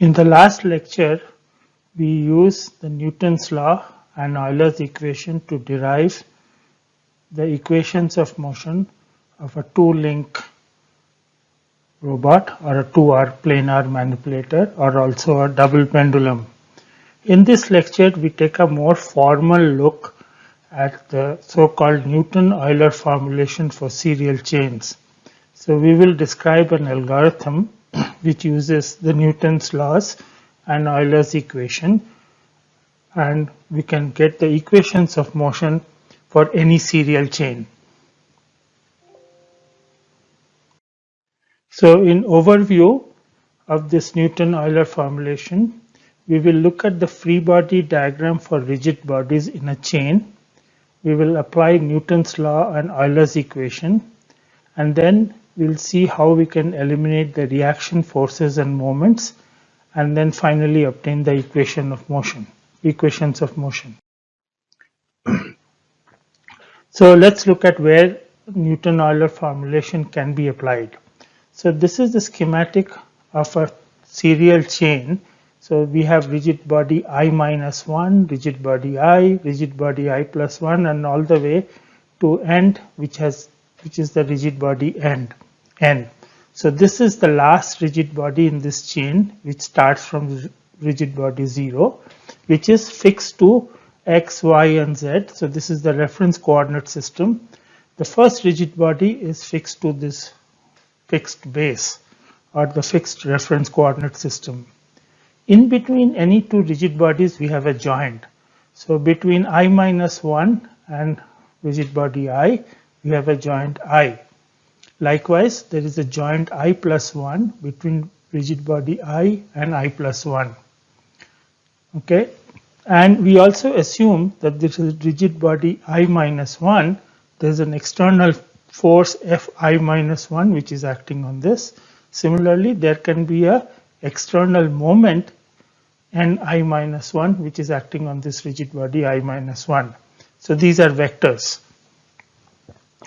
In the last lecture, we used the Newton's law and Euler's equation to derive the equations of motion of a two-link robot or a 2R planar manipulator or also a double pendulum. In this lecture, we take a more formal look at the so-called Newton-Euler formulation for serial chains. So we will describe an algorithm which uses the Newton's laws and Euler's equation, and we can get the equations of motion for any serial chain. So in overview of this Newton-Euler formulation, we will look at the free body diagram for rigid bodies in a chain. We will apply Newton's law and Euler's equation, and then we'll see how we can eliminate the reaction forces and moments, and then finally obtain the equations of motion. So let's look at where Newton-Euler formulation can be applied. So this is the schematic of a serial chain. So we have rigid body I minus 1, rigid body I plus 1, and all the way to end, which is the rigid body end, N. So this is the last rigid body in this chain, which starts from rigid body 0, which is fixed to X, Y, and Z. So this is the reference coordinate system. The first rigid body is fixed to this fixed base or the fixed reference coordinate system. In between any two rigid bodies, we have a joint. So between I minus 1 and rigid body I, we have a joint I. Likewise, there is a joint I plus 1 between rigid body I and I plus 1. Okay, and we also assume that this is rigid body I minus 1. There is an external force Fi minus 1 which is acting on this. Similarly, there can be a external moment Ni minus 1 which is acting on this rigid body I minus 1. So these are vectors.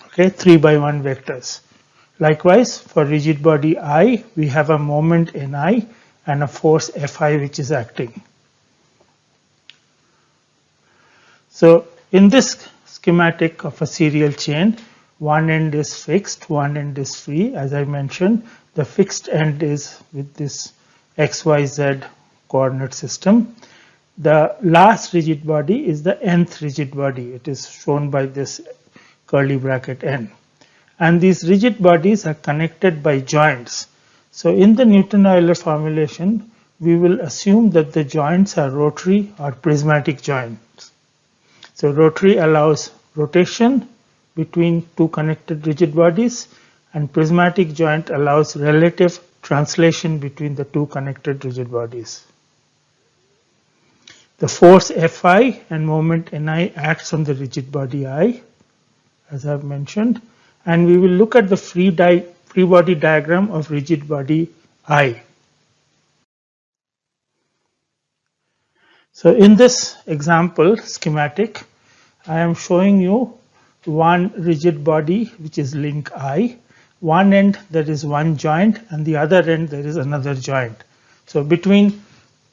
Okay, 3 by 1 vectors. Likewise, for rigid body I, we have a moment Ni and a force Fi which is acting. So in this schematic of a serial chain, one end is fixed, one end is free. As I mentioned, the fixed end is with this XYZ coordinate system. The last rigid body is the nth rigid body. It is shown by this curly bracket n. And these rigid bodies are connected by joints. So in the Newton-Euler formulation, we will assume that the joints are rotary or prismatic joints. So rotary allows rotation between two connected rigid bodies, and prismatic joint allows relative translation between the two connected rigid bodies. The force Fi and moment Ni acts on the rigid body I, as I have mentioned, and we will look at the free body diagram of rigid body I. So in this example schematic, I am showing you one rigid body which is link I. One end there is one joint and the other end there is another joint. So between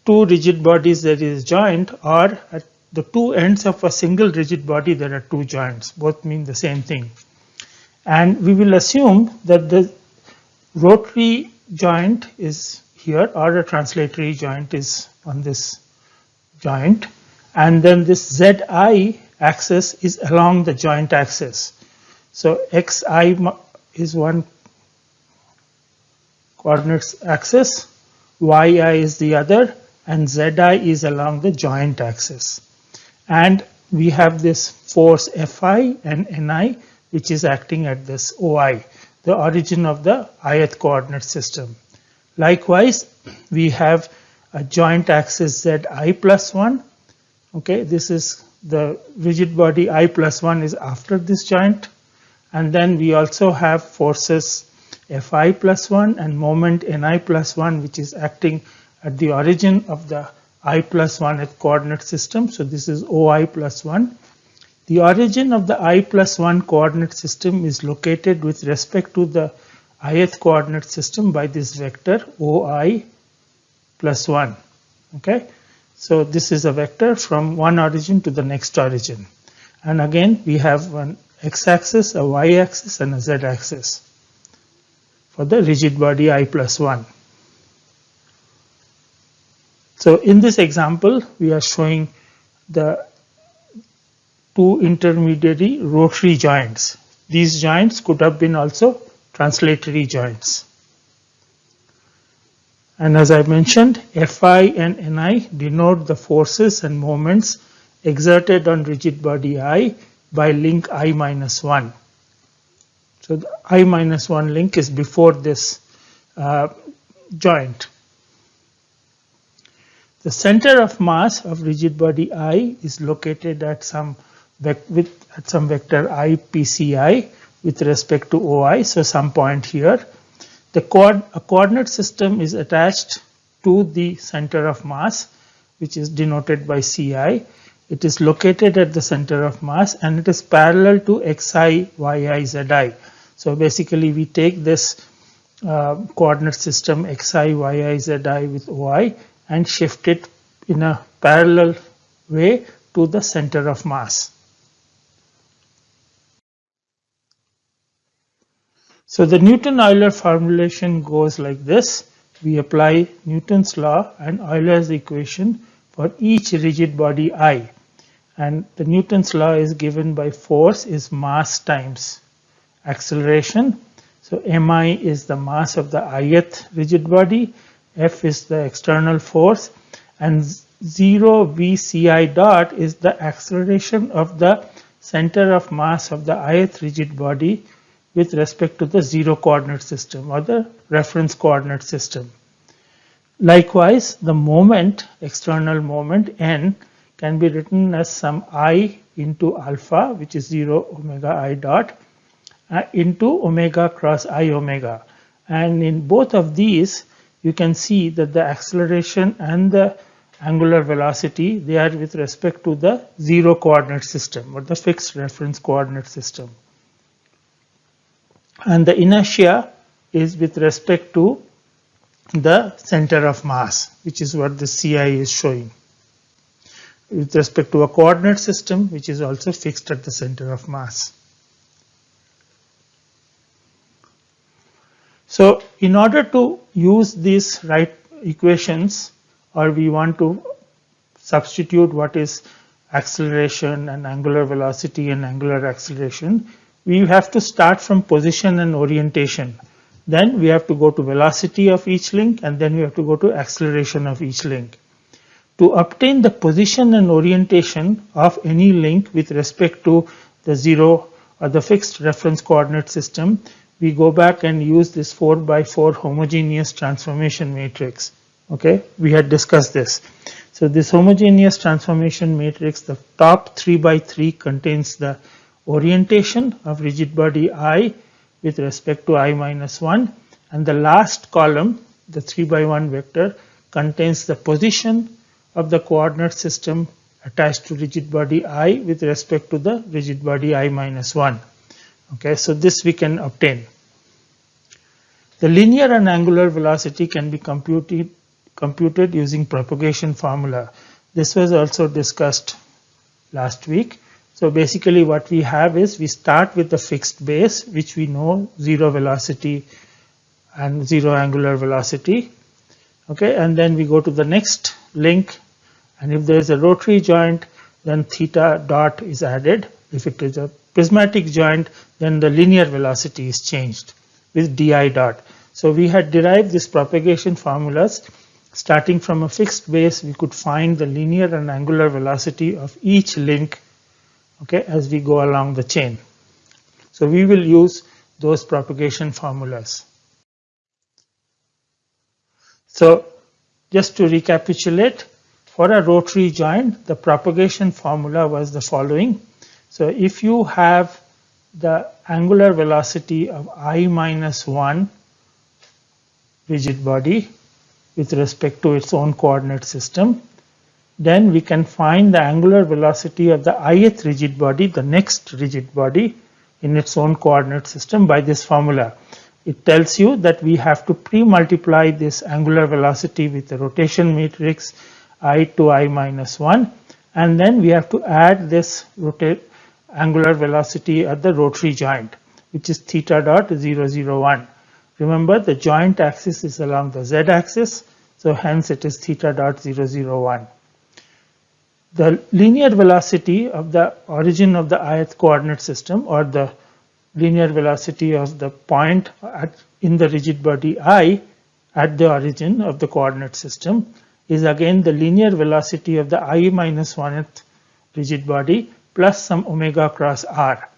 two rigid bodies there is joint, or at the two ends of a single rigid body there are two joints. Both mean the same thing. And we will assume that the rotary joint is here or a translatory joint is on this joint, and then this Zi axis is along the joint axis. So Xi is one coordinates axis, Yi is the other, and Zi is along the joint axis. And we have this force Fi and Ni which is acting at this OI, the origin of the ith coordinate system. Likewise, we have a joint axis Zi plus 1. Okay, this is the rigid body I plus 1 is after this joint. And then we also have forces Fi plus 1 and moment Ni plus 1 which is acting at the origin of the I plus 1th coordinate system. So this is OI plus 1. The origin of the I plus 1 coordinate system is located with respect to the ith coordinate system by this vector OI plus 1. Okay, so this is a vector from one origin to the next origin, and again we have one x-axis, a y-axis, and a z-axis for the rigid body I plus 1. So in this example, we are showing the two intermediary rotary joints. These joints could have been also translatory joints. And as I mentioned, Fi and Ni denote the forces and moments exerted on rigid body I by link I minus 1. So the I minus 1 link is before this joint. The center of mass of rigid body I is located at some vector I PCI with respect to OI, so some point here. A coordinate system is attached to the center of mass, which is denoted by Ci. It is located at the center of mass and it is parallel to Xi, Yi, Zi. So basically we take this coordinate system Xi, Yi, Zi with OI and shift it in a parallel way to the center of mass. So the Newton-Euler formulation goes like this. We apply Newton's law and Euler's equation for each rigid body I. And the Newton's law is given by force is mass times acceleration. So mi is the mass of the ith rigid body, F is the external force, and 0 v ci dot is the acceleration of the center of mass of the ith rigid body with respect to the zero coordinate system or the reference coordinate system. Likewise, the moment, external moment n, can be written as some I into alpha, which is 0 omega I dot, into omega cross I omega. And in both of these, you can see that the acceleration and the angular velocity, they are with respect to the zero coordinate system or the fixed reference coordinate system. And the inertia is with respect to the center of mass, which is what the Ci is showing, with respect to a coordinate system which is also fixed at the center of mass. So in order to use these right equations, or we want to substitute what is acceleration and angular velocity and angular acceleration, we have to start from position and orientation. Then we have to go to velocity of each link, and then we have to go to acceleration of each link. To obtain the position and orientation of any link with respect to the zero or the fixed reference coordinate system, we go back and use this 4x4 homogeneous transformation matrix. Okay, we had discussed this. So this homogeneous transformation matrix, the top 3x3 contains the orientation of rigid body I with respect to I minus 1, and the last column, the 3x1 vector, contains the position of the coordinate system attached to rigid body I with respect to the rigid body I minus 1. Okay, so this we can obtain. The linear and angular velocity can be computed using propagation formula. This was also discussed last week. So basically what we have is we start with the fixed base, which we know zero velocity and zero angular velocity. Okay, and then we go to the next link, and if there is a rotary joint, then theta dot is added. If it is a prismatic joint, then the linear velocity is changed with di dot. So we had derived these propagation formulas. Starting from a fixed base, we could find the linear and angular velocity of each link, okay, as we go along the chain. So we will use those propagation formulas. So just to recapitulate, for a rotary joint, the propagation formula was the following. So if you have the angular velocity of I minus 1 rigid body with respect to its own coordinate system, then we can find the angular velocity of the ith rigid body, the next rigid body in its own coordinate system, by this formula. it tells you that we have to pre-multiply this angular velocity with the rotation matrix I to I minus 1, and then we have to add this angular velocity at the rotary joint, which is theta dot 0, 0, 1. Remember, the joint axis is along the z-axis, so hence it is theta dot 0, 0, 1. The linear velocity of the origin of the ith coordinate system, or the linear velocity of the point in the rigid body I at the origin of the coordinate system, is again the linear velocity of the I minus 1th rigid body plus some omega cross r.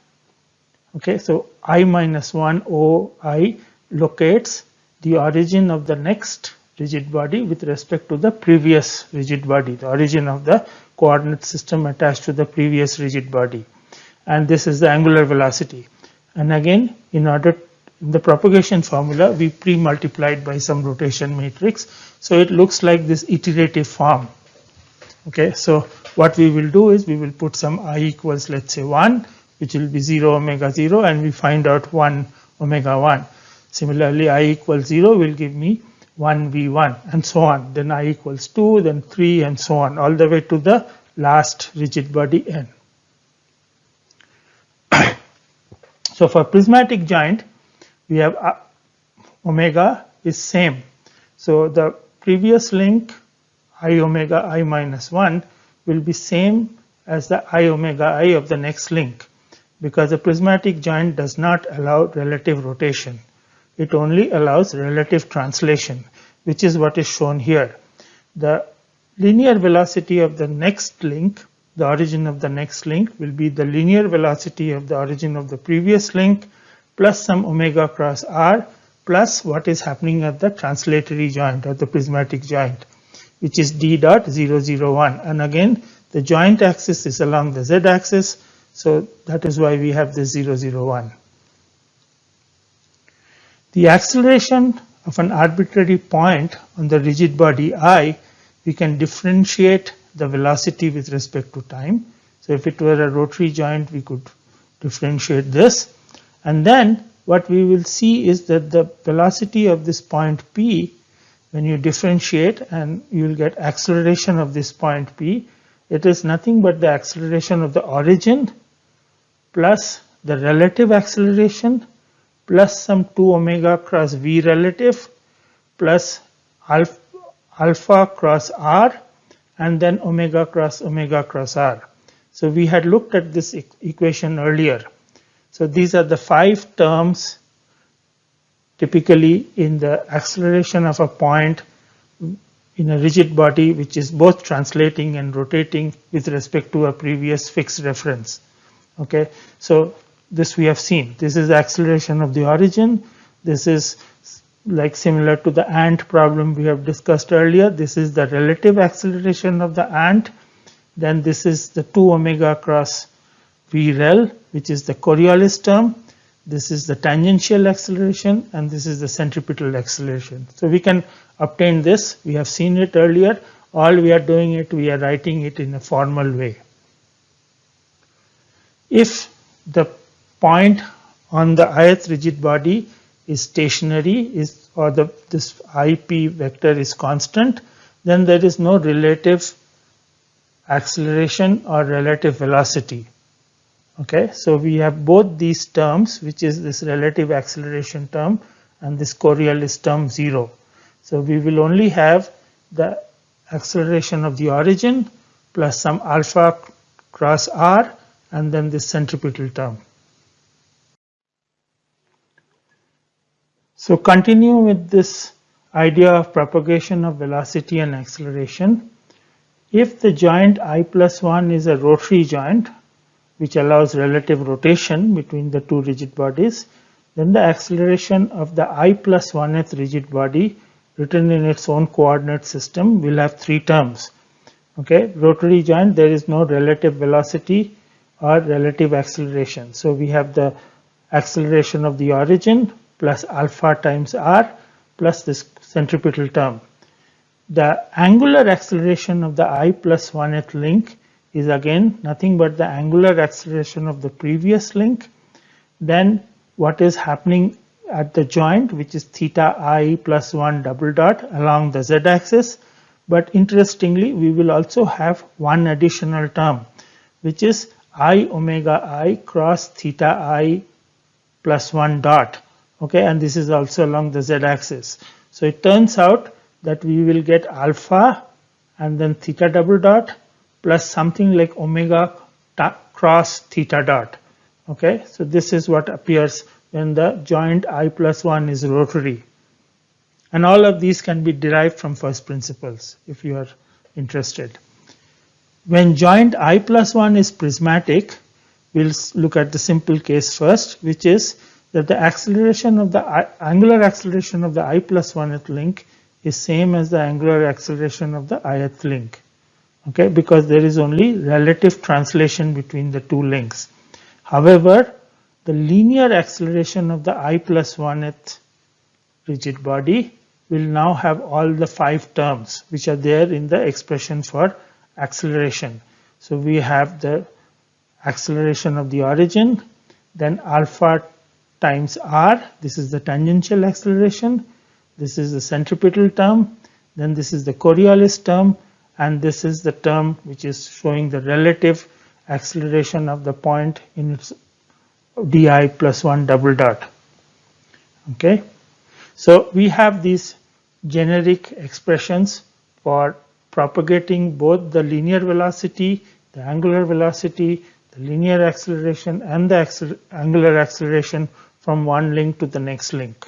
Okay, so I minus 1 OI locates the origin of the next rigid body with respect to the previous rigid body, the origin of the coordinate system attached to the previous rigid body, and this is the angular velocity. And again, in the propagation formula, we pre-multiplied by some rotation matrix, so it looks like this iterative form. Okay, so what we will do is we will put some I equals, let's say 1, which will be 0 omega 0, and we find out 1 omega 1. Similarly, I equals 0 will give me 1 V1, and so on. Then I equals 2, then 3, and so on, all the way to the last rigid body n. So for prismatic joint, we have omega is same. So the previous link I omega I minus 1 will be same as the I omega I of the next link, because a prismatic joint does not allow relative rotation. It only allows relative translation, which is what is shown here. The linear velocity of the next link, the origin of the next link, will be the linear velocity of the origin of the previous link plus some omega cross r plus what is happening at the translatory joint or the prismatic joint, which is d dot 0, 0, 1. And again, the joint axis is along the z-axis, so that is why we have this 0, 0, 1. The acceleration of an arbitrary point on the rigid body I, we can differentiate the velocity with respect to time. So if it were a rotary joint, we could differentiate this. And then what we will see is that the velocity of this point P, when you differentiate, and you will get acceleration of this point P, it is nothing but the acceleration of the origin plus the relative acceleration plus some 2 omega cross V relative plus alpha cross r, and then omega cross r. So we had looked at this equation earlier. So these are the 5 terms typically in the acceleration of a point in a rigid body, which is both translating and rotating with respect to a previous fixed reference. Okay, so this we have seen. This is the acceleration of the origin. This is like similar to the ant problem we have discussed earlier. This is the relative acceleration of the ant. Then this is the 2 omega cross V rel, which is the Coriolis term. This is the tangential acceleration, and this is the centripetal acceleration. So we can obtain this. We have seen it earlier. All we are doing it, we are writing it in a formal way. If the point on the ith rigid body is stationary, or this IP vector is constant, then there is no relative acceleration or relative velocity. Okay, so we have both these terms, which is this relative acceleration term and this Coriolis term 0. So we will only have the acceleration of the origin plus some alpha cross r and then this centripetal term. So continue with this idea of propagation of velocity and acceleration. If the joint I plus 1 is a rotary joint, which allows relative rotation between the two rigid bodies, then the acceleration of the I plus 1th rigid body written in its own coordinate system will have 3 terms. Okay, rotary joint, there is no relative velocity or relative acceleration. So we have the acceleration of the origin plus alpha times r plus this centripetal term. The angular acceleration of the I plus 1th link is again nothing but the angular acceleration of the previous link. Then what is happening at the joint, which is theta I plus 1 double dot along the z-axis. But interestingly, we will also have one additional term, which is I omega I cross theta I plus 1 dot. Okay, and this is also along the z-axis. So it turns out that we will get alpha and then theta double dot plus something like omega cross theta dot. Okay, so this is what appears when the joint I plus 1 is rotary. And all of these can be derived from first principles if you are interested. When joint I plus 1 is prismatic, we'll look at the simple case first, which is that the acceleration of the angular acceleration of the I plus 1th link is same as the angular acceleration of the ith link. Okay, because there is only relative translation between the two links. However, the linear acceleration of the I plus 1th rigid body will now have all the 5 terms which are there in the expression for acceleration. So we have the acceleration of the origin, then alpha times r, this is the tangential acceleration, this is the centripetal term, then this is the Coriolis term, and this is the term which is showing the relative acceleration of the point in its di plus 1 double dot. Okay, so we have these generic expressions for propagating both the linear velocity, the angular velocity, the linear acceleration, and the angular acceleration from one link to the next link.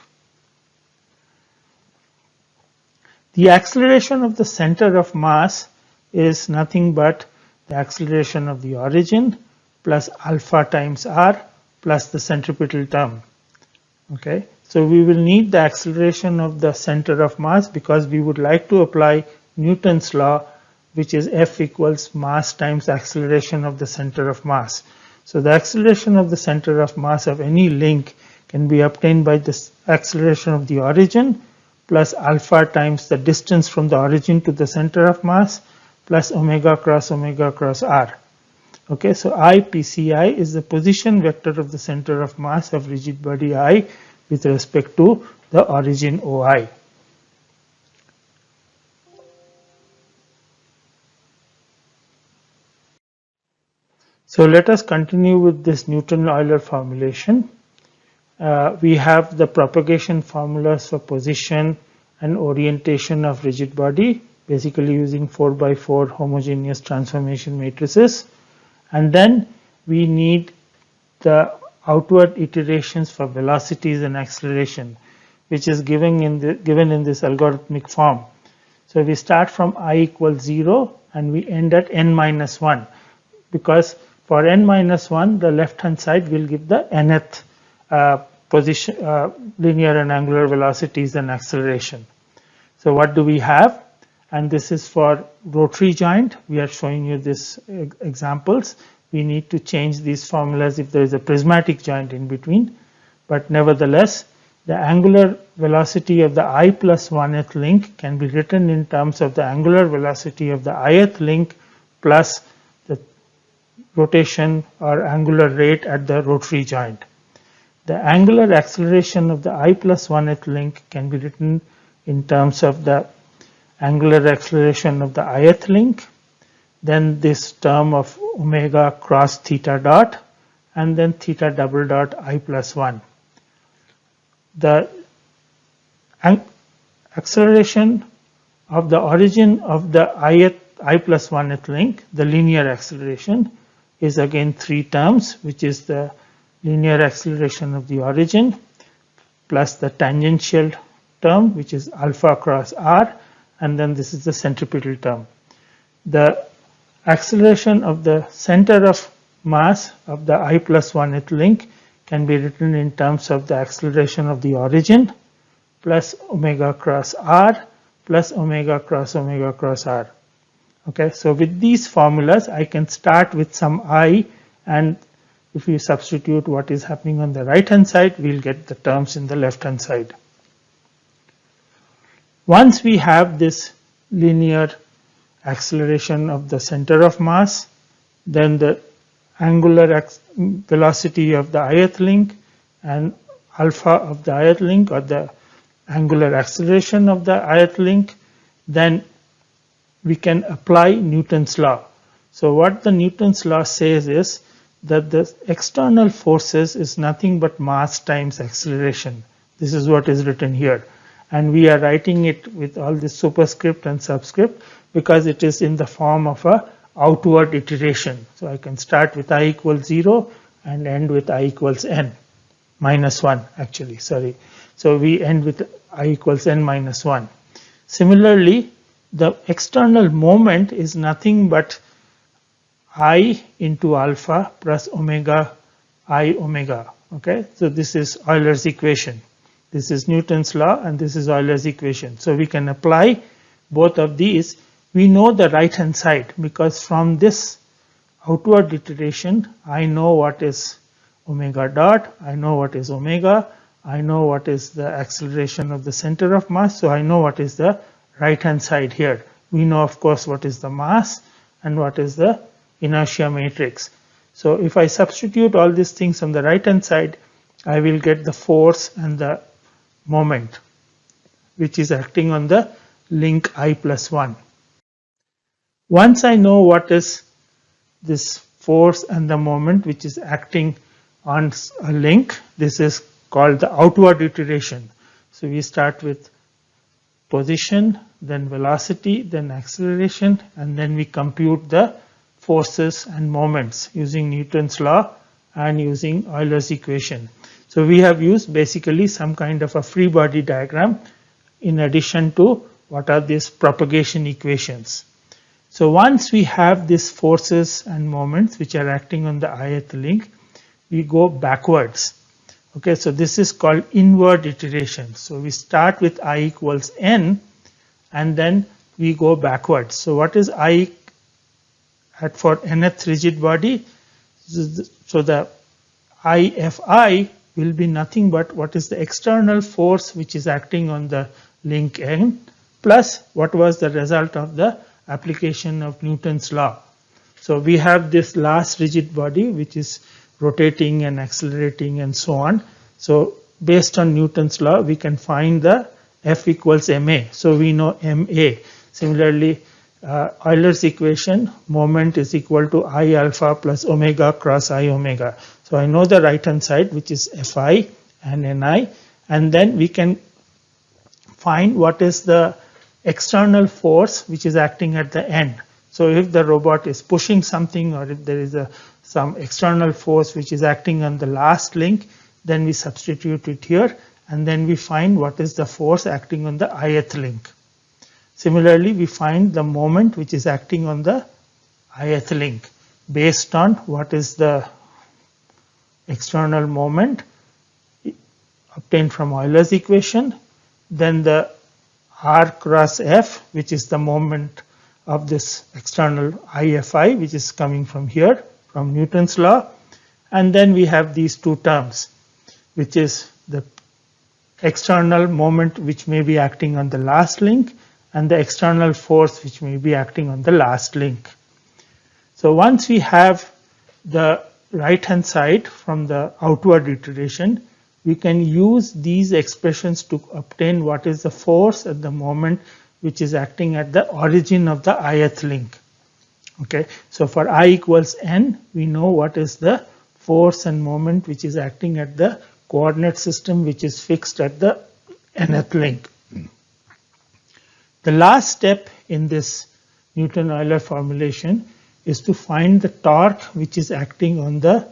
The acceleration of the center of mass is nothing but the acceleration of the origin plus alpha times r plus the centripetal term. Okay, so we will need the acceleration of the center of mass because we would like to apply Newton's law, which is F equals mass times acceleration of the center of mass. So the acceleration of the center of mass of any link can be obtained by the acceleration of the origin plus alpha times the distance from the origin to the center of mass plus omega cross r. Okay, so I PCI is the position vector of the center of mass of rigid body I with respect to the origin OI. So let us continue with this Newton-Euler formulation. We have the propagation formulas for position and orientation of rigid body, basically using 4x4 homogeneous transformation matrices. And then we need the outward iterations for velocities and acceleration, which is given in this algorithmic form. So we start from I equals 0 and we end at n minus 1, because for n minus 1 the left hand side will give the nth position linear and angular velocities and acceleration. So what do we have? And this is for rotary joint. We are showing you these examples. We need to change these formulas if there is a prismatic joint in between. But nevertheless, the angular velocity of the I plus 1th link can be written in terms of the angular velocity of the ith link plus the rotation or angular rate at the rotary joint. The angular acceleration of the I plus 1th link can be written in terms of the angular acceleration of the ith link, then this term of omega cross theta dot, and then theta double dot I plus 1. The acceleration of the origin of the I plus 1th link, the linear acceleration, is again 3 terms, which is the linear acceleration of the origin plus the tangential term, which is alpha cross r, and then this is the centripetal term. The acceleration of the center of mass of the I plus 1th link can be written in terms of the acceleration of the origin plus omega cross r plus omega cross r. Okay, so with these formulas I can start with some I, and if we substitute what is happening on the right hand side, we'll get the terms in the left hand side. Once we have this linear acceleration of the center of mass, then the angular velocity of the ith link and alpha of the ith link or the angular acceleration of the ith link, then we can apply Newton's law. So what the Newton's law says is that the external forces is nothing but mass times acceleration. This is what is written here. And we are writing it with all this superscript and subscript because it is in the form of a outward iteration. So I can start with I equals 0 and end with I equals n minus 1 actually, sorry. So we end with I equals n minus 1. Similarly, the external moment is nothing but I into alpha plus omega I omega. Okay, so this is Euler's equation. This is Newton's law and this is Euler's equation. So we can apply both of these. We know the right hand side because from this outward iteration I know what is omega dot, I know what is omega, I know what is the acceleration of the center of mass, so I know what is the right hand side here. We know of course what is the mass and what is the inertia matrix. So if I substitute all these things on the right hand side, I will get the force and the moment which is acting on the link I plus 1. Once I know what is this force and the moment which is acting on a link, this is called the outward iteration. So we start with position, then velocity, then acceleration, and then we compute the forces and moments using Newton's law and using Euler's equation. So we have used basically some kind of a free body diagram in addition to what are these propagation equations. So once we have these forces and moments which are acting on the ith link, we go backwards. Okay, so this is called inward iteration. So we start with I equals n and then we go backwards. So what is I at for nth rigid body? So the IFI will be nothing but what is the external force which is acting on the link n plus what was the result of the application of Newton's law. So we have this last rigid body which is rotating and accelerating and so on. So based on Newton's law we can find the F equals ma. So we know ma. Similarly, Euler's equation, moment is equal to I alpha plus omega cross I omega. So I know the right hand side which is Fi and Ni, and then we can find what is the external force which is acting at the end. So if the robot is pushing something or if there is some external force which is acting on the last link, then we substitute it here and then we find what is the force acting on the ith link. Similarly, we find the moment which is acting on the ith link based on what is the external moment obtained from Euler's equation, then the r cross f which is the moment of this external IFI which is coming from here from Newton's law, and then we have these two terms which is the external moment which may be acting on the last link and the external force which may be acting on the last link. So once we have the right hand side from the outward iteration, we can use these expressions to obtain what is the force at the moment which is acting at the origin of the ith link. Okay, so for I equals n, we know what is the force and moment which is acting at the coordinate system which is fixed at the nth link. The last step in this Newton-Euler formulation is to find the torque which is acting on the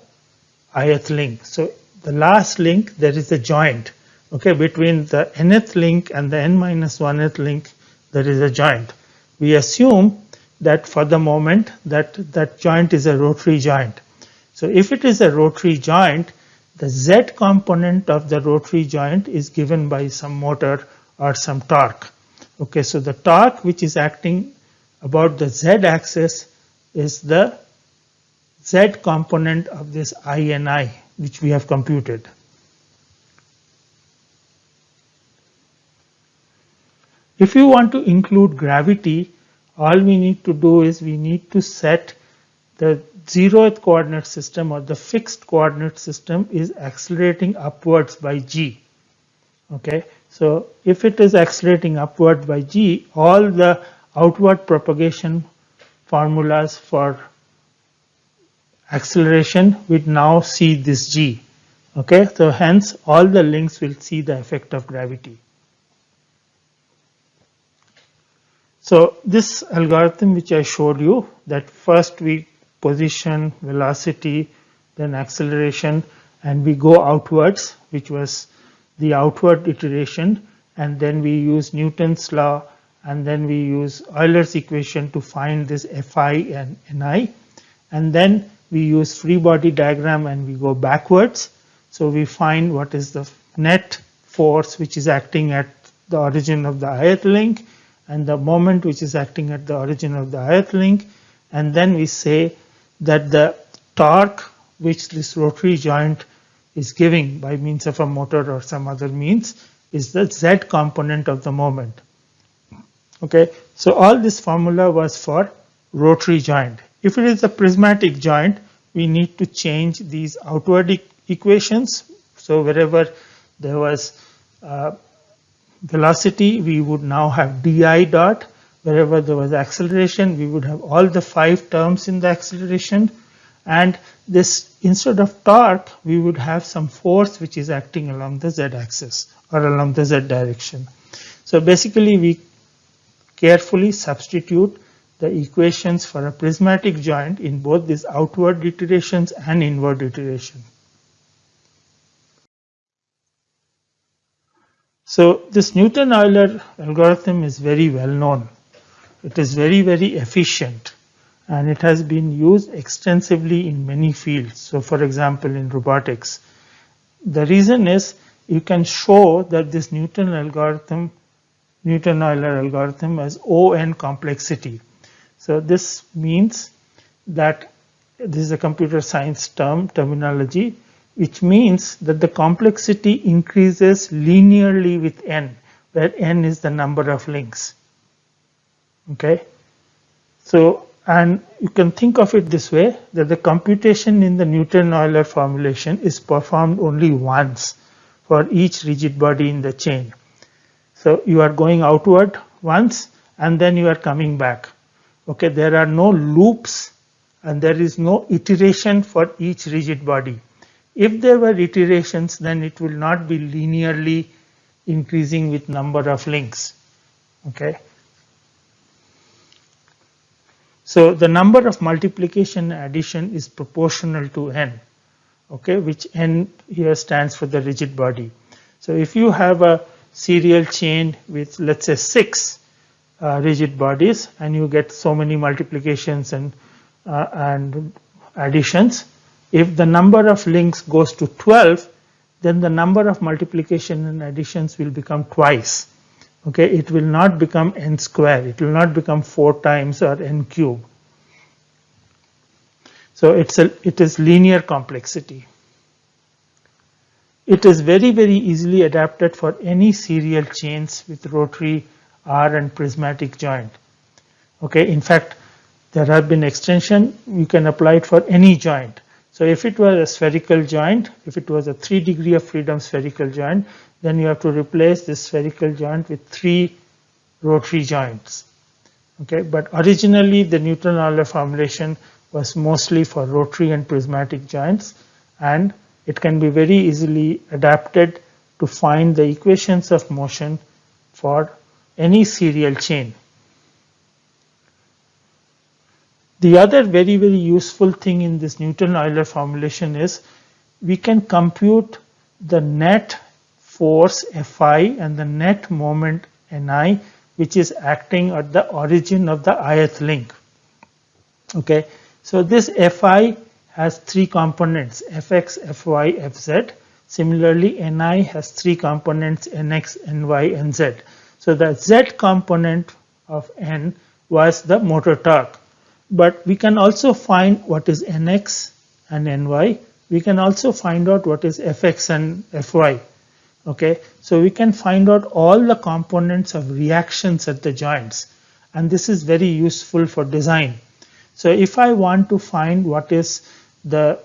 ith link. So the last link, there is a joint. Okay, between the nth link and the n minus 1th link, there is a joint. We assume that for the moment that joint is a rotary joint. So if it is a rotary joint, the z component of the rotary joint is given by some motor or some torque. Okay, so the torque which is acting about the z axis is the z component of this INI which we have computed. If you want to include gravity, all we need to do is we need to set the zeroth coordinate system or the fixed coordinate system is accelerating upwards by g. Okay, so if it is accelerating upward by g, all the outward propagation formulas for acceleration would now see this g. Okay, so hence all the links will see the effect of gravity. So this algorithm which I showed you, that first we position, velocity, then acceleration, and we go outwards, which was the outward iteration, and then we use Newton's law, and then we use Euler's equation to find this Fi and Ni, and then we use free body diagram and we go backwards. So we find what is the net force which is acting at the origin of the ith link, and the moment which is acting at the origin of the ith link, and then we say that the torque which this rotary joint is giving by means of a motor or some other means is the z component of the moment. Okay, so all this formula was for rotary joint. If it is a prismatic joint, we need to change these outward equations. So wherever there was velocity, we would now have di dot. Wherever there was acceleration, we would have all the 5 terms in the acceleration. And this, instead of torque, we would have some force which is acting along the z-axis or along the z direction. So basically, we carefully substitute the equations for a prismatic joint in both these outward iterations and inward iteration. So this Newton-Euler algorithm is very well known. It is very, very efficient, and it has been used extensively in many fields. So for example, in robotics, the reason is you can show that this Newton-Euler algorithm has O(n) complexity. So this means that this is a computer science terminology, which means that the complexity increases linearly with n, where n is the number of links. Okay, so, and you can think of it this way, that the computation in the Newton-Euler formulation is performed only once for each rigid body in the chain. So you are going outward once and then you are coming back. Okay, there are no loops and there is no iteration for each rigid body. If there were iterations, then it will not be linearly increasing with number of links. Okay. So the number of multiplication and addition is proportional to n, okay, which n here stands for the rigid body. So if you have a serial chain with, let's say, 6 rigid bodies, and you get so many multiplications and additions, if the number of links goes to 12, then the number of multiplication and additions will become twice. Okay, it will not become n square. It will not become 4 times or n cube. So it is linear complexity. It is very, very easily adapted for any serial chains with rotary R and prismatic joint. Okay, in fact, there have been extension. You can apply it for any joint. So if it was a spherical joint, if it was a 3 degree of freedom spherical joint, then you have to replace this spherical joint with 3 rotary joints. Okay, but originally the Newton-Euler formulation was mostly for rotary and prismatic joints, and it can be very easily adapted to find the equations of motion for any serial chain. The other very, very useful thing in this Newton-Euler formulation is we can compute the net force Fi and the net moment Ni, which is acting at the origin of the ith link. Okay, so this Fi has 3 components, Fx, Fy, Fz. Similarly, Ni has 3 components, Nx, Ny, and Z. So the Z component of N was the motor torque. But we can also find what is Nx and Ny. We can also find out what is Fx and Fy. Okay, so we can find out all the components of reactions at the joints, and this is very useful for design. So if I want to find what is the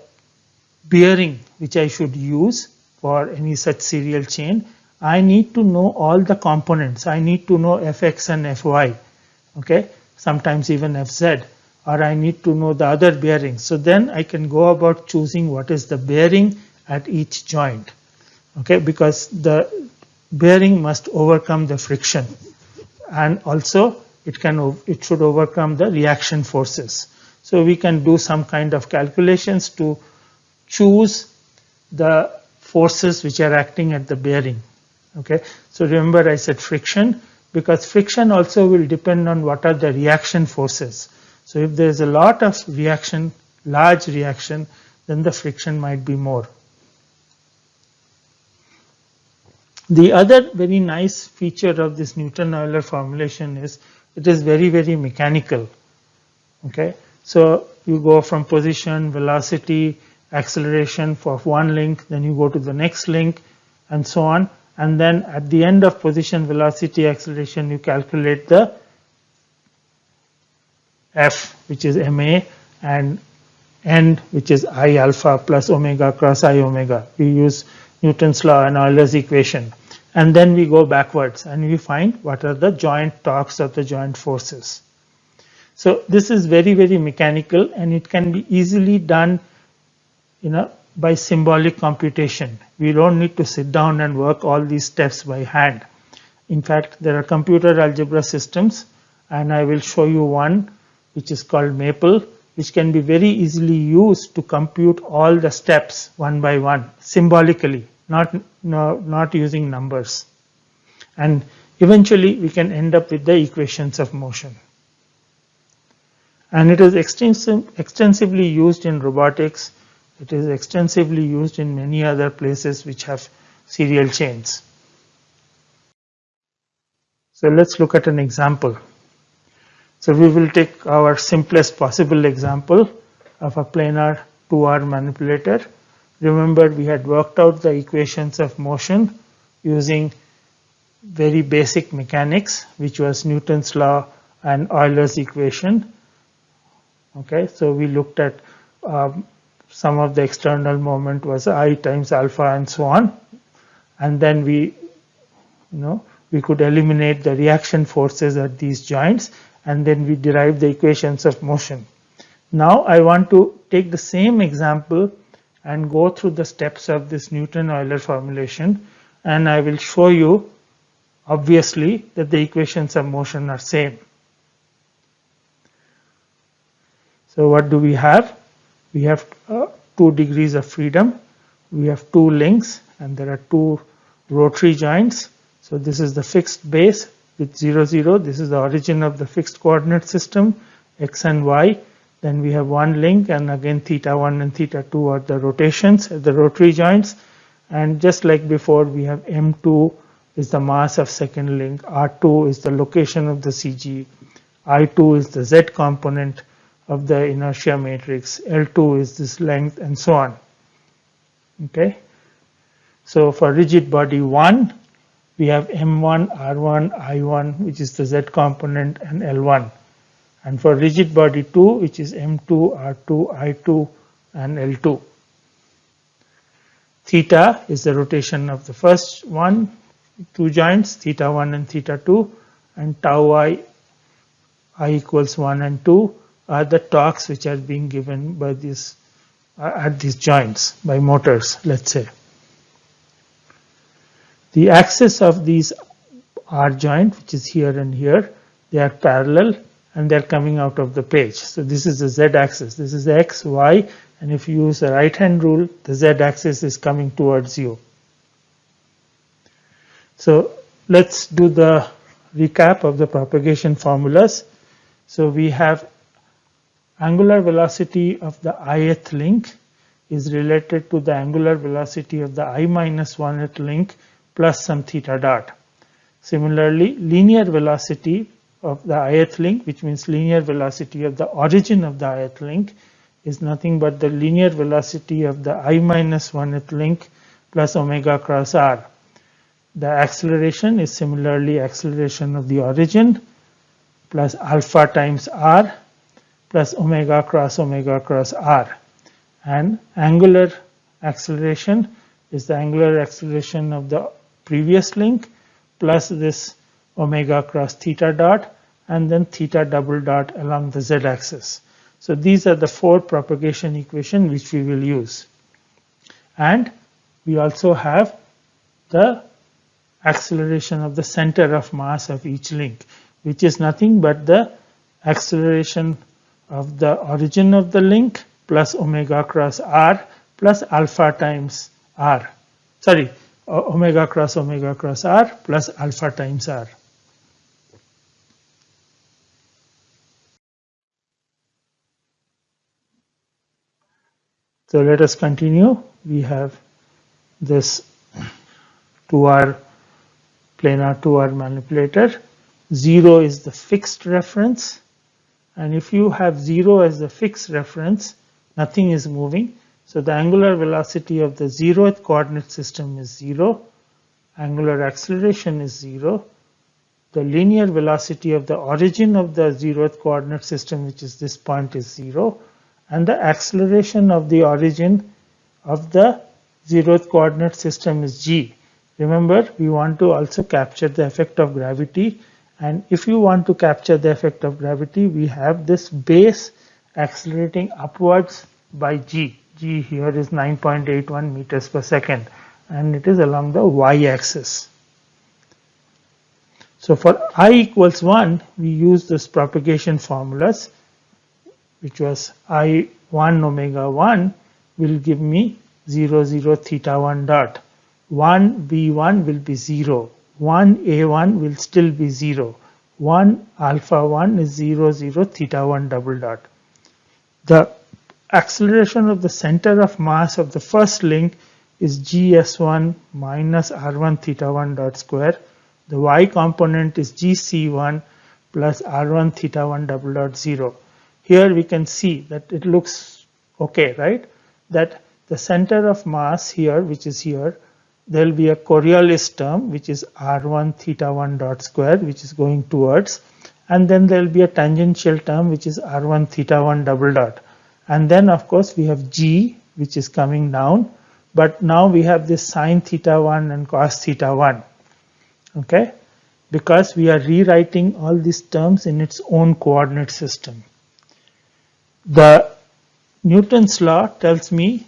bearing which I should use for any such serial chain, I need to know all the components. I need to know Fx and Fy, okay, sometimes even Fz, or I need to know the other bearings. So then I can go about choosing what is the bearing at each joint, okay, because the bearing must overcome the friction, and also it should overcome the reaction forces. So we can do some kind of calculations to choose the forces which are acting at the bearing. Okay, so remember I said friction, because friction also will depend on what are the reaction forces. So if there is a lot of reaction, large reaction, then the friction might be more. The other very nice feature of this Newton-Euler formulation is it is very, very mechanical. Okay, so you go from position, velocity, acceleration for one link, then you go to the next link, and so on. And then at the end of position, velocity, acceleration, you calculate the F, which is ma, and end, which is I alpha plus omega cross I omega. We use Newton's law and Euler's equation. And then we go backwards and we find what are the joint torques of the joint forces. So this is very, very mechanical, and it can be easily done, by symbolic computation. We don't need to sit down and work all these steps by hand. In fact, there are computer algebra systems, and I will show you one which is called Maple, which can be very easily used to compute all the steps one by one, symbolically, not using numbers. And eventually we can end up with the equations of motion. And it is extensively used in robotics. It is extensively used in many other places which have serial chains. So let's look at an example. So we will take our simplest possible example of a planar 2R manipulator. Remember, we had worked out the equations of motion using very basic mechanics, which was Newton's law and Euler's equation. Okay, so we looked at some of the external moment was I times alpha and so on, and then we could eliminate the reaction forces at these joints, and then we derive the equations of motion. Now I want to take the same example and go through the steps of this Newton-Euler formulation, and I will show you obviously that the equations of motion are same. So what do we have? We have 2 degrees of freedom, we have 2 links, and there are 2 rotary joints. So this is the fixed base with 0, 0. This is the origin of the fixed coordinate system, x and y. Then we have 1 link, and again theta 1 and theta 2 are the rotations at the rotary joints. And just like before, we have m2 is the mass of second link, r2 is the location of the CG, I2 is the z component of the inertia matrix, L2 is this length, and so on. Okay. So for rigid body 1, we have M1, R1, I1, which is the Z component, and L1. And for rigid body 2, which is M2, R2, I2, and L2. Theta is the rotation of the first 2 joints, theta 1 and theta 2, and tau I equals 1 and 2 are the torques which are being given by this at these joints by motors, let's say. The axis of these R joint, which is here and here, they are parallel and they're coming out of the page. So this is the Z axis, this is X, Y, and if you use the right hand rule, the Z axis is coming towards you. So let's do the recap of the propagation formulas. So we have angular velocity of the ith link is related to the angular velocity of the I minus 1th link plus some theta dot. Similarly, linear velocity of the ith link, which means linear velocity of the origin of the ith link, is nothing but the linear velocity of the I minus 1th link plus omega cross r. The acceleration is similarly acceleration of the origin plus alpha times r plus omega cross r. And angular acceleration is the angular acceleration of the previous link plus this omega cross theta dot and then theta double dot along the z-axis. So these are the four propagation equations which we will use. And we also have the acceleration of the center of mass of each link, which is nothing but the acceleration of the origin of the link plus omega cross r plus alpha times r. Sorry, omega cross r plus alpha times r. So let us continue. We have this 2R planar 2R manipulator. 0 is the fixed reference, and if you have 0 as the fixed reference, nothing is moving. So the angular velocity of the 0th coordinate system is 0, angular acceleration is 0, the linear velocity of the origin of the 0th coordinate system, which is this point, is 0, and the acceleration of the origin of the 0th coordinate system is g. Remember, we want to also capture the effect of gravity, and if you want to capture the effect of gravity, we have this base accelerating upwards by g. G here is 9.81 meters per second, and it is along the y-axis. So for I equals 1, we use this propagation formulas, which was I1 omega 1 will give me 0, 0, theta 1 dot. 1 B1 will be 0. 1 A1 will still be 0. 1 alpha 1 is 0, 0, theta 1 double dot. The acceleration of the center of mass of the first link is GS1 minus R1 theta 1 dot square. The y component is GC1 plus R1 theta 1 double dot 0. Here we can see that it looks okay, right? That the center of mass here, which is here, there will be a Coriolis term, which is R1 theta 1 dot square, which is going towards, and then there will be a tangential term, which is R1 theta 1 double dot. And then of course we have G, which is coming down, but now we have this sine theta 1 and cos theta 1, okay? Because we are rewriting all these terms in its own coordinate system. The Newton's law tells me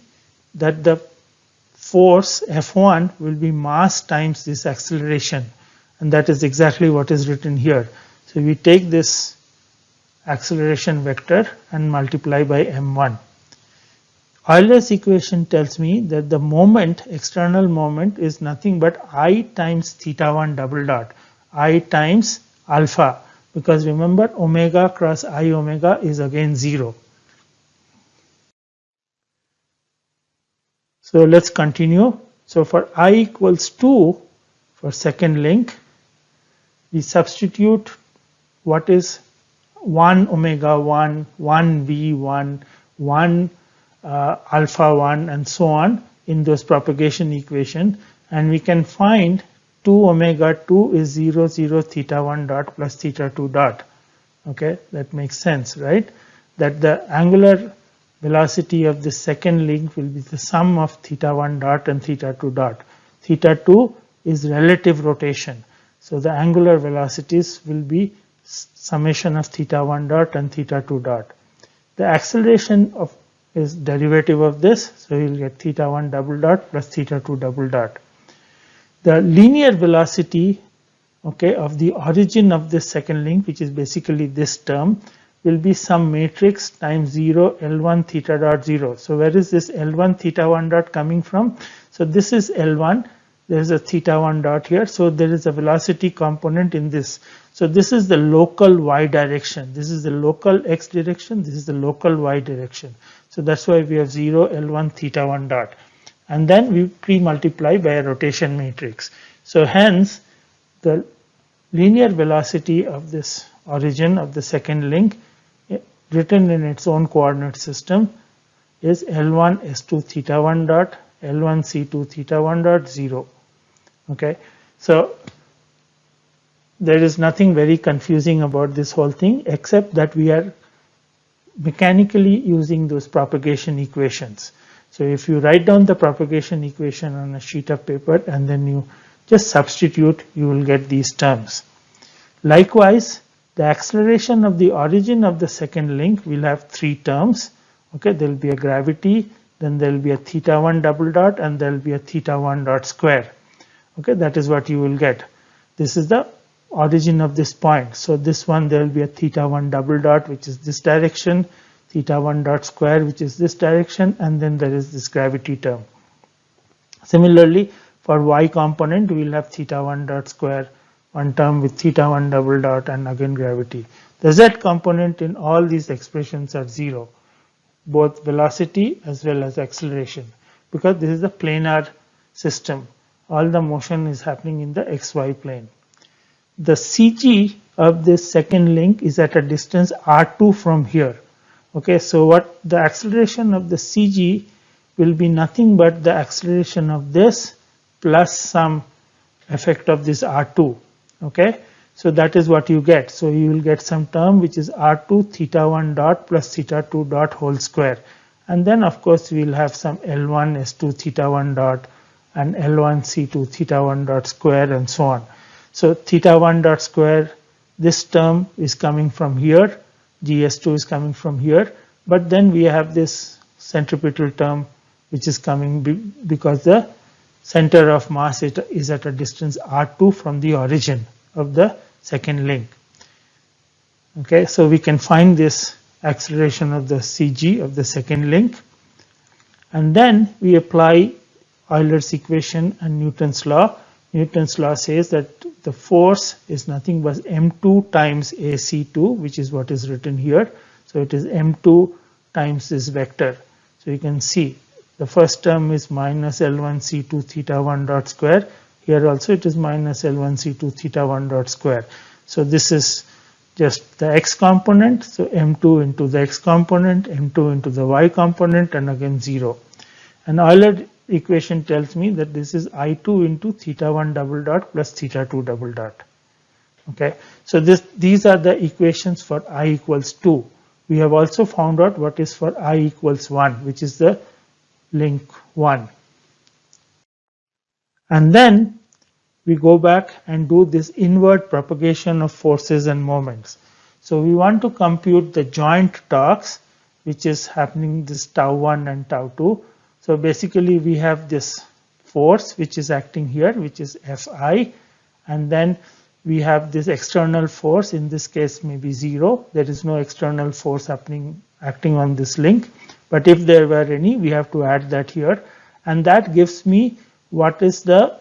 that the force F1 will be mass times this acceleration, and that is exactly what is written here. So we take this acceleration vector and multiply by m1. Euler's equation tells me that the moment, external moment, is nothing but I times theta 1 double dot, I times alpha, because remember omega cross I omega is again 0. So let's continue. So for I equals 2 for second link, we substitute what is 1 omega 1, 1 V1, 1 alpha 1 and so on in those propagation equation, and we can find 2 omega 2 is 0, 0 theta 1 dot plus theta 2 dot. Okay, that makes sense, right? That the angular velocity of the second link will be the sum of theta 1 dot and theta 2 dot. Theta 2 is relative rotation. So the angular velocities will be summation of theta 1 dot and theta 2 dot. The acceleration of is derivative of this, so you will get theta 1 double dot plus theta 2 double dot. The linear velocity, okay, of the origin of this second link, which is basically this term, will be some matrix times 0 L1 theta dot 0. So where is this L1 theta 1 dot coming from? So this is L1, there is a theta 1 dot here, so there is a velocity component in this. So this is the local y direction, this is the local x direction, this is the local y direction. So that's why we have 0 L1 theta 1 dot. And then we pre-multiply by a rotation matrix. So hence the linear velocity of this origin of the second link written in its own coordinate system is L1 S2 theta 1 dot, L1 C2 theta 1 dot 0. Okay, so there is nothing very confusing about this whole thing except that we are mechanically using those propagation equations. So if you write down the propagation equation on a sheet of paper and then you just substitute, you will get these terms. Likewise, the acceleration of the origin of the second link will have three terms. Okay, there will be a gravity, then there will be a theta1 double dot, and there will be a theta1 dot square. Okay, that is what you will get. This is the origin of this point. So this one, there will be a theta1 double dot, which is this direction, theta1 dot square, which is this direction, and then there is this gravity term. Similarly, for y component, we will have theta1 dot square, one term with theta1 double dot, and again gravity. The z component in all these expressions are 0, both velocity as well as acceleration, because this is a planar system. All the motion is happening in the xy plane. The CG of this second link is at a distance r2 from here. Okay, so what the acceleration of the CG will be nothing but the acceleration of this plus some effect of this r2. Okay, so that is what you get. So you will get some term which is r2 theta1 dot plus theta2 dot whole square, and then of course we will have some L1 S2 theta1 dot and L1 C2 theta1 dot square and so on. So theta1 dot square, this term is coming from here, GS2 is coming from here, but then we have this centripetal term which is coming because the center of mass is at a distance r2 from the origin of the second link. Okay, so we can find this acceleration of the CG of the second link, and then we apply Euler's equation and Newton's law. Newton's law says that the force is nothing but m2 times ac2, which is what is written here. So it is m2 times this vector. So you can see the first term is minus L1 C2 theta 1 dot square. Here also it is minus L1 C2 theta 1 dot square. So this is just the x component. So m2 into the x component, m2 into the y component, and again 0. And Euler equation tells me that this is I2 into theta 1 double dot plus theta 2 double dot. Okay, so these are the equations for I equals 2. We have also found out what is for I equals 1, which is the link 1. And then we go back and do this inward propagation of forces and moments. So we want to compute the joint torques, which is happening this tau 1 and tau 2. So basically we have this force which is acting here, which is Fi, and then we have this external force, in this case maybe 0. There is no external force acting on this link, but if there were any, we have to add that here, and that gives me what is the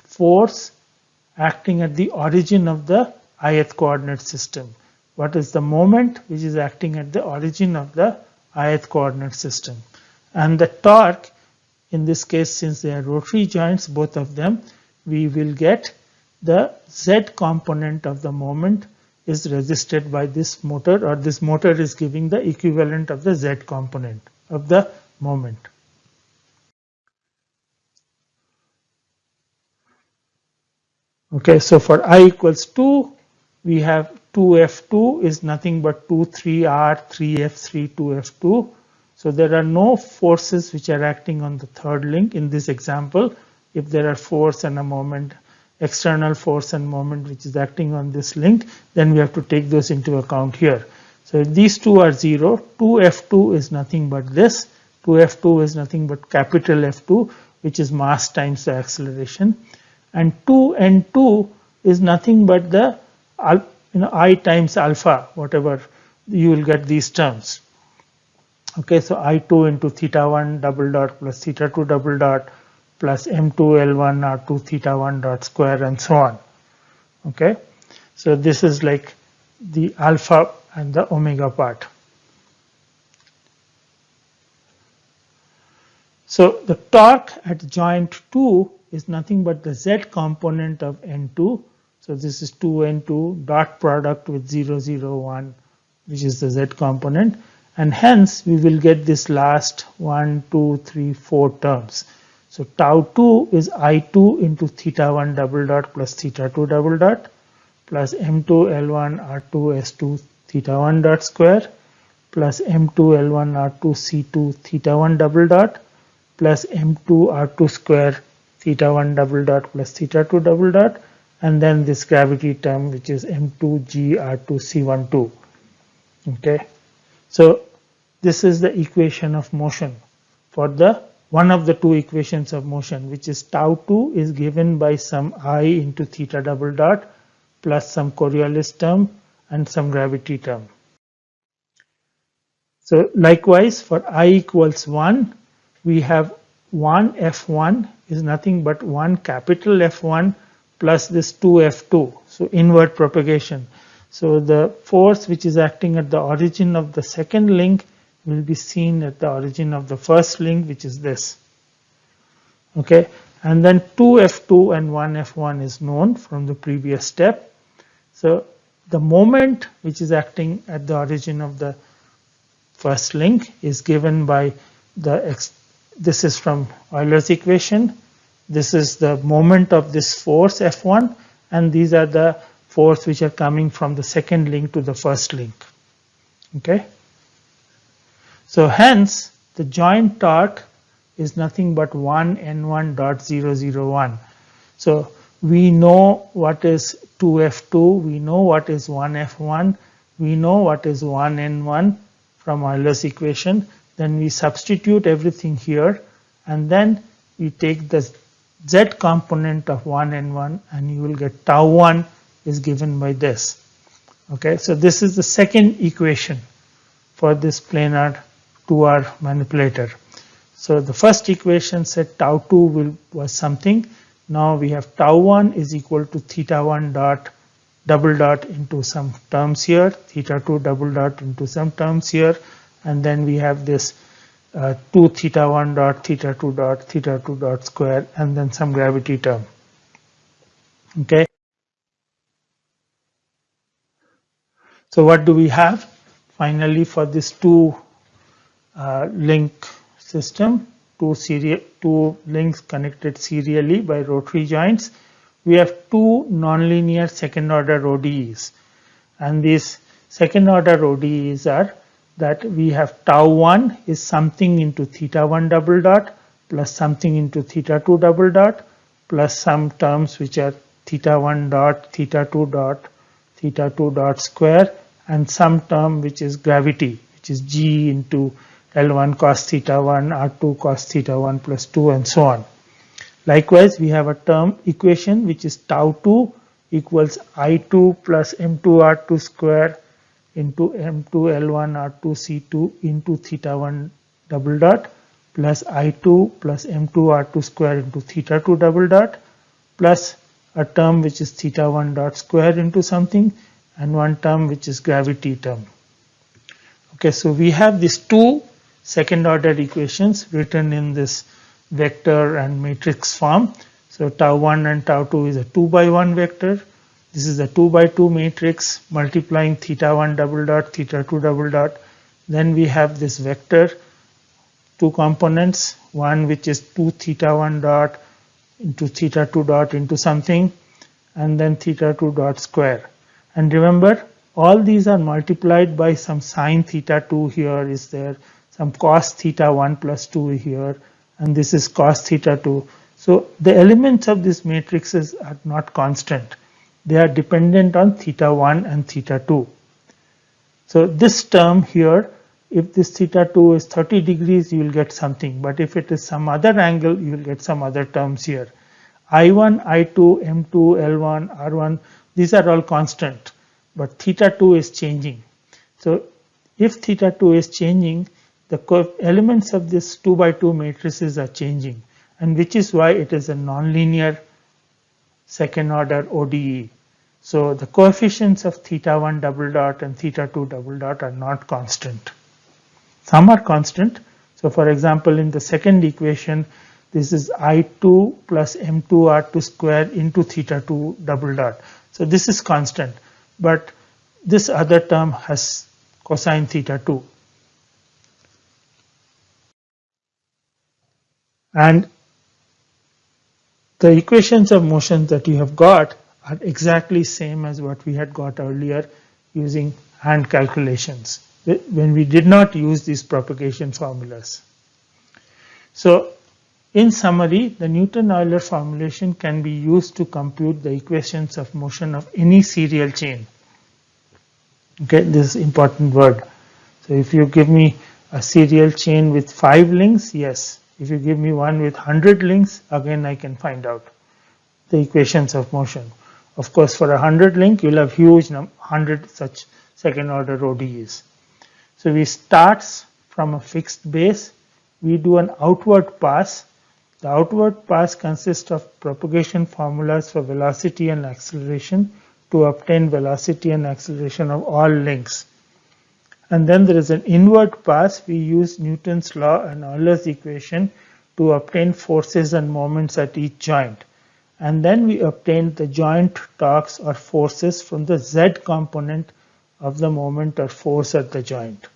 force acting at the origin of the ith coordinate system. What is the moment which is acting at the origin of the ith coordinate system. And the torque, in this case, since they are rotary joints, both of them, we will get the z component of the moment is resisted by this motor, or this motor is giving the equivalent of the z component of the moment. Okay, so for I equals 2, we have 2F2 is nothing but 2, 3R, 3F3, 2F2. So there are no forces which are acting on the third link in this example. If there are force and a moment, external force and moment which is acting on this link, then we have to take those into account here. So if these two are 0, 2F2 is nothing but this. 2F2 is nothing but capital F2, which is mass times the acceleration. And 2N2 is nothing but the I times alpha, whatever, you will get these terms. Okay, so I2 into theta 1 double dot plus theta 2 double dot plus M2 L1 R2 theta 1 dot square and so on. Okay, so this is like the alpha and the omega part. So the torque at joint 2 is nothing but the z component of N2. So this is 2N2 dot product with 0, 0, 1, which is the z component. And hence we will get this last 1, 2, 3, 4 terms. So tau 2 is I2 into theta 1 double dot plus theta 2 double dot plus M2 L1 R2 S2 theta 1 dot square plus m2 L1 R2 C2 theta 1 double dot plus m2 R2 square theta 1 double dot plus theta 2 double dot, and then this gravity term which is m2 G R2 C12. Okay, so this is the equation of motion for the one of the two equations of motion, which is tau 2 is given by some I into theta double dot plus some Coriolis term and some gravity term. So likewise for I equals 1, we have 1 F1 is nothing but 1 capital F1 plus this 2 F2. So inward propagation. So the force which is acting at the origin of the second link will be seen at the origin of the first link, which is this. Okay, and then 2F2 and 1F1 is known from the previous step. So the moment which is acting at the origin of the first link is given by this is from Euler's equation. This is the moment of this force F1, and these are the force which are coming from the second link to the first link. Okay. So hence the joint torque is nothing but 1 N1 dot 001. So we know what is 2F2, we know what is 1F1, we know what is 1N1 from Euler's equation. Then we substitute everything here, and then we take the z component of 1N1 and you will get tau 1 is given by this. Okay, so this is the second equation for this planar 2R manipulator. So the first equation said tau 2 was something. Now we have tau 1 is equal to theta 1 dot double dot into some terms here, theta 2 double dot into some terms here, and then we have this 2 theta 1 dot theta 2 dot square, and then some gravity term. Okay. So what do we have finally for this two link system, two links connected serially by rotary joints? We have two nonlinear second order ODEs, and these second order ODEs are that we have tau 1 is something into theta 1 double dot plus something into theta 2 double dot plus some terms which are theta 1 dot theta 2 dot square, and some term which is gravity, which is G into L1 cos theta 1 R2 cos theta 1 plus 2 and so on. Likewise, we have a term equation which is tau 2 equals I2 plus M2 R2 square into M2 L1 R2 C2 into theta 1 double dot plus I2 plus M2 R2 square into theta 2 double dot plus a term which is theta 1 dot square into something, and one term which is gravity term. Okay, so we have these two second order equations written in this vector and matrix form. So tau 1 and tau 2 is a 2 by 1 vector. This is a 2 by 2 matrix multiplying theta 1 double dot theta 2 double dot. Then we have this vector, two components, one which is 2 theta 1 dot into theta 2 dot into something, and then theta 2 dot square. And remember, all these are multiplied by some sine theta 2 here is there, some cos theta 1 plus 2 here, and this is cos theta 2. So the elements of these matrices are not constant. They are dependent on theta 1 and theta 2. So this term here, if this theta 2 is 30 degrees, you will get something. But if it is some other angle, you will get some other terms here. I1, I2, M2, L1, R1, these are all constant. But theta 2 is changing. So if theta 2 is changing, the elements of this 2 by 2 matrices are changing, and which is why it is a nonlinear second order ODE. So the coefficients of theta 1 double dot and theta 2 double dot are not constant. Some are constant. So for example, in the second equation, this is I2 plus M2 R2 square into theta 2 double dot. So this is constant, but this other term has cosine theta 2. And the equations of motion that you have got are exactly same as what we had got earlier using hand calculations. when we did not use these propagation formulas. So in summary, the Newton-Euler formulation can be used to compute the equations of motion of any serial chain. Okay, this is important word. So if you give me a serial chain with 5 links, yes. If you give me one with 100 links, again I can find out the equations of motion. Of course, for a 100 link, you'll have huge 100 such second order ODEs. So we start from a fixed base. We do an outward pass. The outward pass consists of propagation formulas for velocity and acceleration to obtain velocity and acceleration of all links. And then there is an inward pass. We use Newton's law and Euler's equation to obtain forces and moments at each joint. And then we obtain the joint torques or forces from the z component of the moment or force at the joint.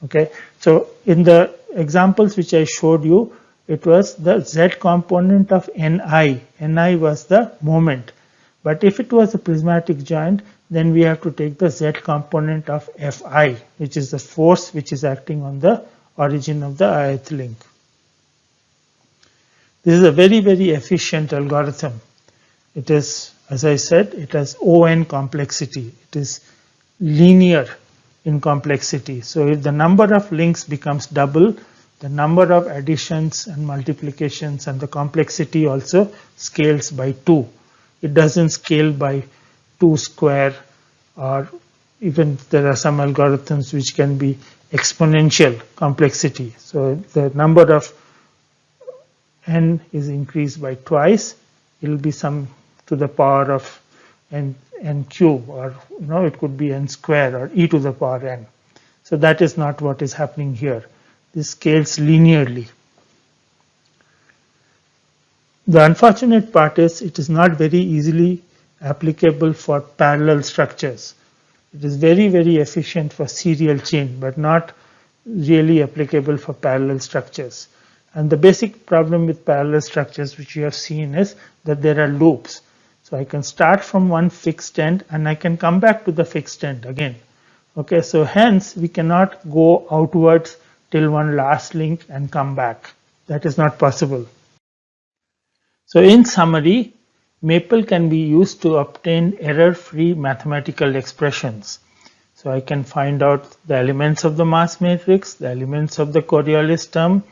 Okay, so in the examples which I showed you, it was the z component of Ni. Ni was the moment. But if it was a prismatic joint, then we have to take the z component of Fi, which is the force which is acting on the origin of the ith link. This is a very, very efficient algorithm. It is, as I said, it has O(n) complexity. It is linear in complexity. So if the number of links becomes double, the number of additions and multiplications and the complexity also scales by 2. It doesn't scale by 2 square, or even there are some algorithms which can be exponential complexity. So the number of n is increased by twice. It will be some to the power of n cube, or it could be n square or e to the power n. So that is not what is happening here. This scales linearly. The unfortunate part is it is not very easily applicable for parallel structures. It is very, very efficient for serial chain, but not really applicable for parallel structures. And the basic problem with parallel structures which you have seen is that there are loops. So I can start from one fixed end and I can come back to the fixed end again. Okay, so hence we cannot go outwards till one last link and come back. That is not possible. So in summary, Maple can be used to obtain error-free mathematical expressions. So I can find out the elements of the mass matrix, the elements of the Coriolis term,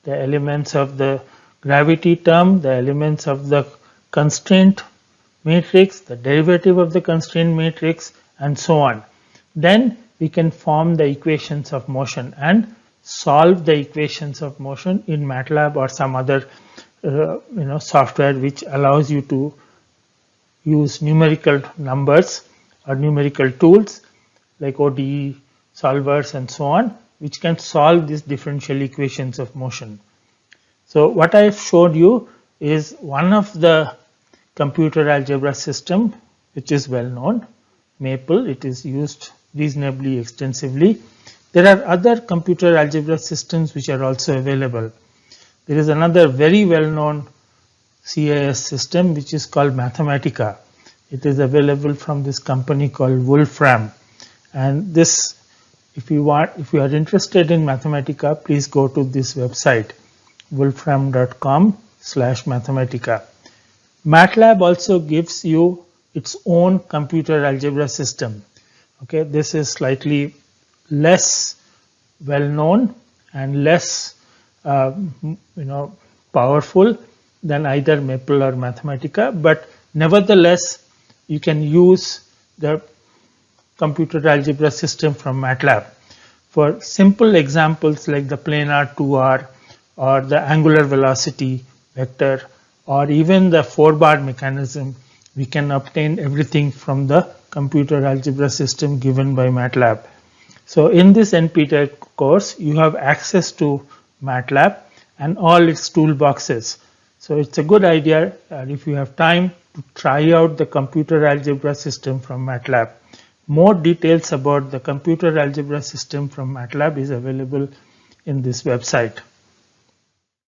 the elements of the gravity term, the elements of the constraint matrix, the derivative of the constraint matrix, and so on. Then we can form the equations of motion and solve the equations of motion in MATLAB or some other software which allows you to use numerical numbers or numerical tools like ODE solvers and so on, which can solve these differential equations of motion. So what I have showed you is one of the computer algebra system which is well known, Maple. It is used reasonably extensively. There are other computer algebra systems which are also available. There is another very well known CAS system which is called Mathematica. It is available from this company called Wolfram. And this, if you are interested in Mathematica, please go to this website, wolfram.com/Mathematica. MATLAB also gives you its own computer algebra system. Okay, this is slightly less well known and less powerful than either Maple or Mathematica, but nevertheless you can use the computer algebra system from MATLAB for simple examples like the planar 2R or the angular velocity vector or even the 4-bar mechanism. We can obtain everything from the computer algebra system given by MATLAB. So in this NPTEL course you have access to MATLAB and all its toolboxes. So it's a good idea if you have time to try out the computer algebra system from MATLAB. More details about the computer algebra system from MATLAB is available in this website.